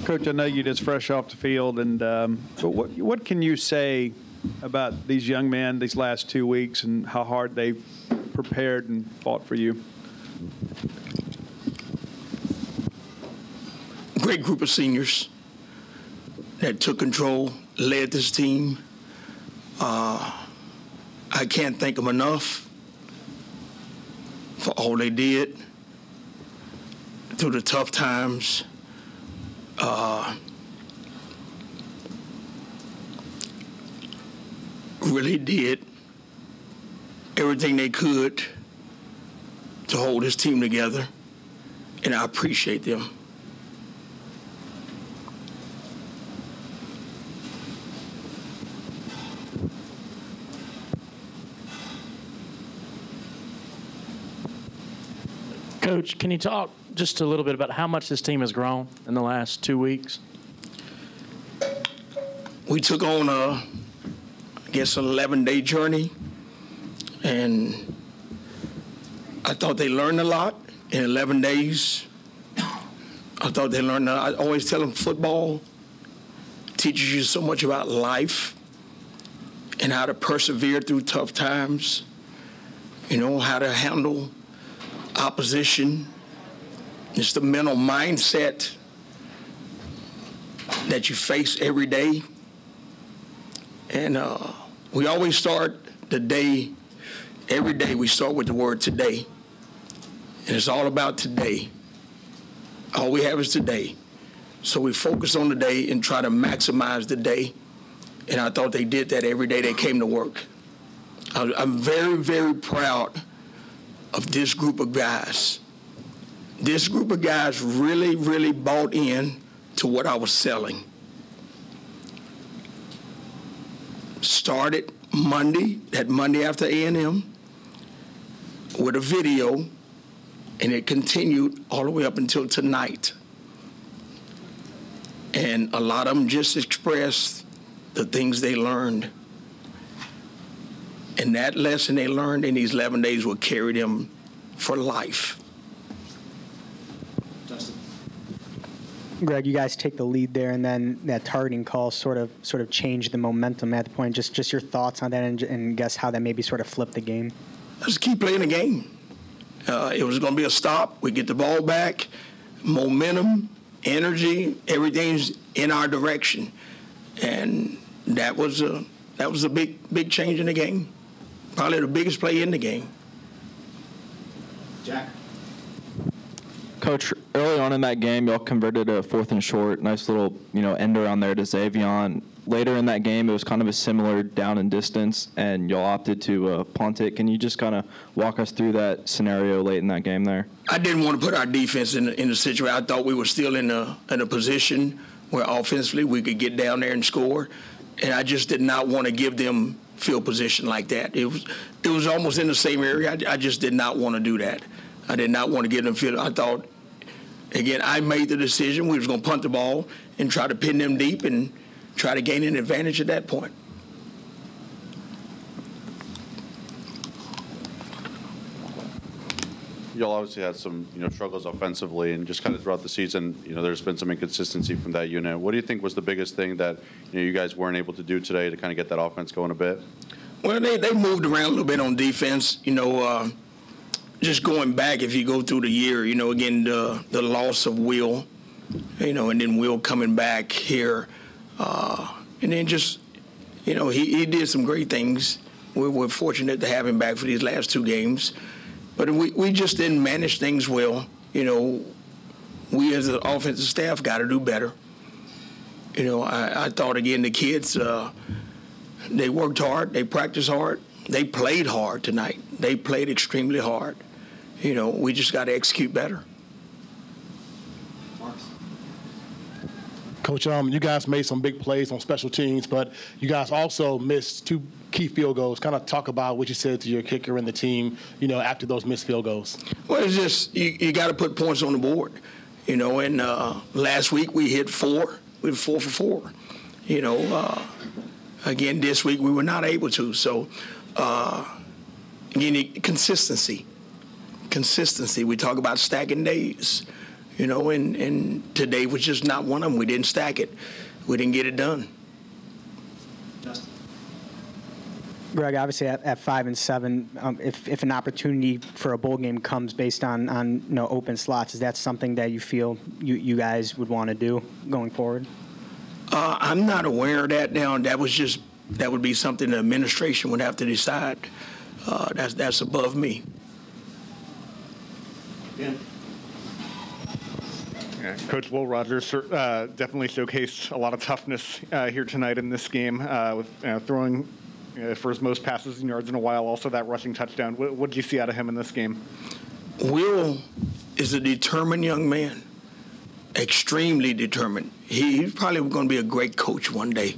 Coach, I know you just fresh off the field, and but what can you say about these young men these last 2 weeks and how hard they've prepared and fought for you? Great group of seniors that took control, led this team. I can't thank them enough for all they did through the tough times. Really did everything they could to hold this team together, and I appreciate them. Coach, can you talk just a little bit about how much this team has grown in the last 2 weeks? We took on an 11-day journey, and I thought they learned a lot in 11 days. I thought they learned I always tell them football teaches you so much about life and how to persevere through tough times, how to handle opposition. It's the mental mindset that you face every day. And we always start the day, every day we start with the word today. And it's all about today. All we have is today. So we focus on the day and try to maximize the day. And I thought they did that every day they came to work. I'm very, very proud of this group of guys. This group of guys really, really bought in to what I was selling. Started that Monday after A&M, with a video, and it continued all the way up until tonight. And a lot of them just expressed the things they learned. And that lesson they learned in these 11 days will carry them for life. Greg, you guys take the lead there, and then that targeting call sort of changed the momentum at the point. Just your thoughts on that, and guess how that maybe sort of flipped the game. Just keep playing the game. It was going to be a stop. We get the ball back, momentum, energy, everything's in our direction, and that was a big change in the game. Probably the biggest play in the game. Jack. Coach, early on in that game, y'all converted a 4th and short. Nice little, end around there to Xavion. Later in that game, it was kind of a similar down and distance, and y'all opted to punt it. Can you just kind of walk us through that scenario late in that game there? I didn't want to put our defense in a situation. I thought we were still in a position where offensively we could get down there and score, and I just did not want to give them field position like that. It was almost in the same area. I just did not want to do that. I did not want to give them field. I thought, again, I made the decision we was going to punt the ball and try to pin them deep and try to gain an advantage at that point. Y'all obviously had some, struggles offensively, and just kind of throughout the season, there's been some inconsistency from that unit. What do you think was the biggest thing that, you guys weren't able to do today to kind of get that offense going a bit? Well, they moved around a little bit on defense. Just going back, if you go through the year, again, the loss of Will, and then Will coming back here, and then just, he did some great things. We're fortunate to have him back for these last 2 games. But we just didn't manage things well. We as an offensive staff got to do better. I thought, again, the kids, they worked hard, they practiced hard, they played hard tonight. They played extremely hard. We just got to execute better. Coach, you guys made some big plays on special teams, but you guys also missed 2 key field goals. Kind of talk about what you said to your kicker and the team, after those missed field goals. Well, it's just you got to put points on the board, and last week we hit 4. We were 4 for 4. Again, this week we were not able to. So, again, consistency. We talk about stacking days. and today was just not one of them. We didn't stack it. We didn't get it done. Greg, obviously at 5 and 7, if an opportunity for a bowl game comes based on open slots, is that something that you feel you guys would want to do going forward? I'm not aware of that now. That would be something the administration would have to decide. That's above me. Yeah. Coach Will Rogers definitely showcased a lot of toughness here tonight in this game with throwing for his most passes and yards in a while, also that rushing touchdown. What did you see out of him in this game? Will is a determined young man, extremely determined. He's probably going to be a great coach one day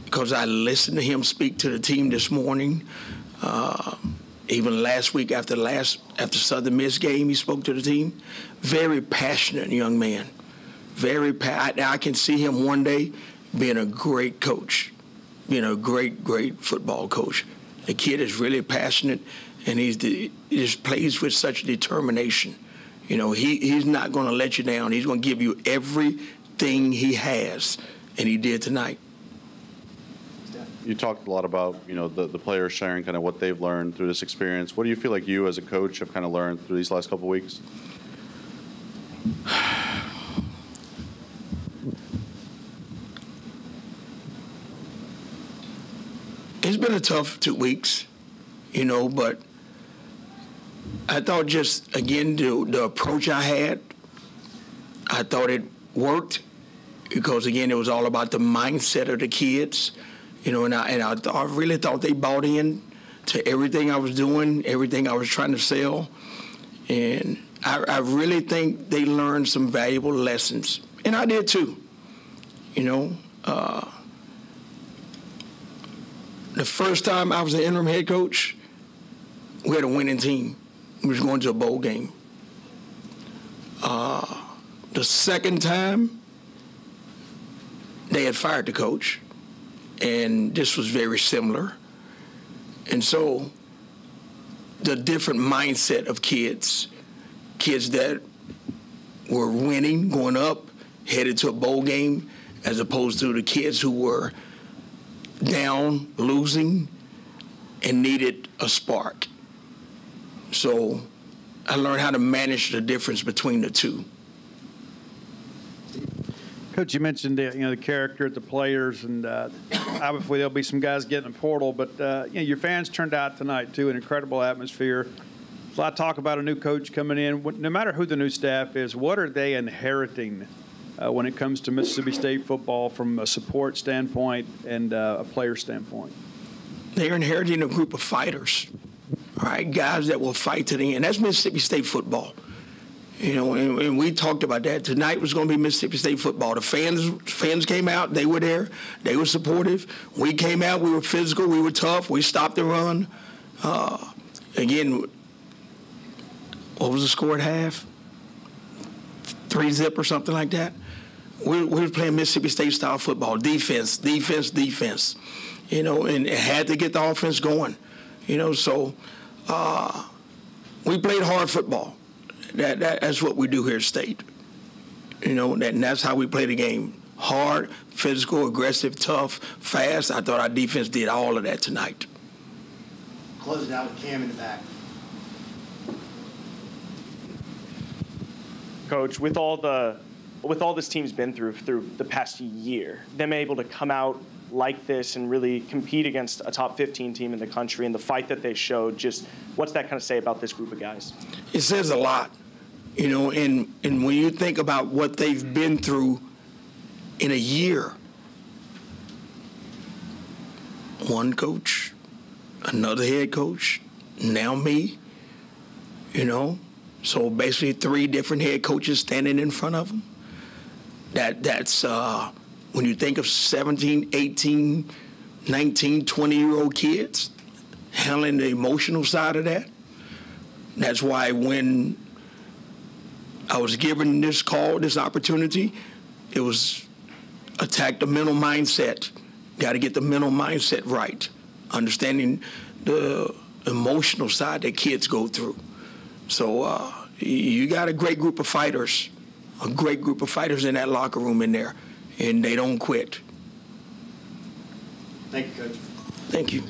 because I listened to him speak to the team this morning. Even last week after Southern Miss game, he spoke to the team. Very passionate young man. I can see him one day being a great coach, being a great football coach. The kid is really passionate, and he just plays with such determination. He's not going to let you down. He's going to give you everything he has, and he did tonight. You talked a lot about, the players sharing kind of what they've learned through this experience. What do you feel like you as a coach have kind of learned through these last couple of weeks? It's been a tough 2 weeks, but I thought just, again, the approach I had, I thought it worked because, again, it was all about the mindset of the kids. And I really thought they bought in to everything I was doing, everything I was trying to sell. And I really think they learned some valuable lessons. And I did too. The first time I was an interim head coach, we had a winning team. We was going to a bowl game. The second time, they had fired the coach. And this was very similar. And so the different mindset of kids that were winning, going up, headed to a bowl game, as opposed to the kids who were down, losing, and needed a spark. So I learned how to manage the difference between the two. Coach, you mentioned the character of the players, and obviously there'll be some guys getting in the portal, but your fans turned out tonight too, an incredible atmosphere. There's a lot of talk about a new coach coming in. No matter who the new staff is, what are they inheriting when it comes to Mississippi State football from a support standpoint and a player standpoint? They're inheriting a group of fighters, all right, guys that will fight to the end. That's Mississippi State football. And we talked about that. Tonight was going to be Mississippi State football. The fans came out. They were there. They were supportive. We came out. We were physical. We were tough. We stopped the run. Again, what was the score at half? 3-zip or something like that. We were playing Mississippi State style football. Defense. And it had to get the offense going. So we played hard football. That's what we do here at State. And that's how we play the game. Hard, physical, aggressive, tough, fast. I thought our defense did all of that tonight. Close it out with Cam in the back. Coach, with all this team's been through the past year, them able to come out like this and really compete against a top 15 team in the country and the fight that they showed, just what's that kind of say about this group of guys? It says a lot, and when you think about what they've been through in a year, one coach, another head coach, now me, so basically 3 different head coaches standing in front of them. That's when you think of 17, 18, 19, 20-year-old kids handling the emotional side of that. That's why when I was given this call, this opportunity, it was attack the mental mindset. Got to get the mental mindset right, understanding the emotional side that kids go through. So you got a great group of fighters, a great group of fighters in that locker room in there, and they don't quit. Thank you, Coach. Thank you.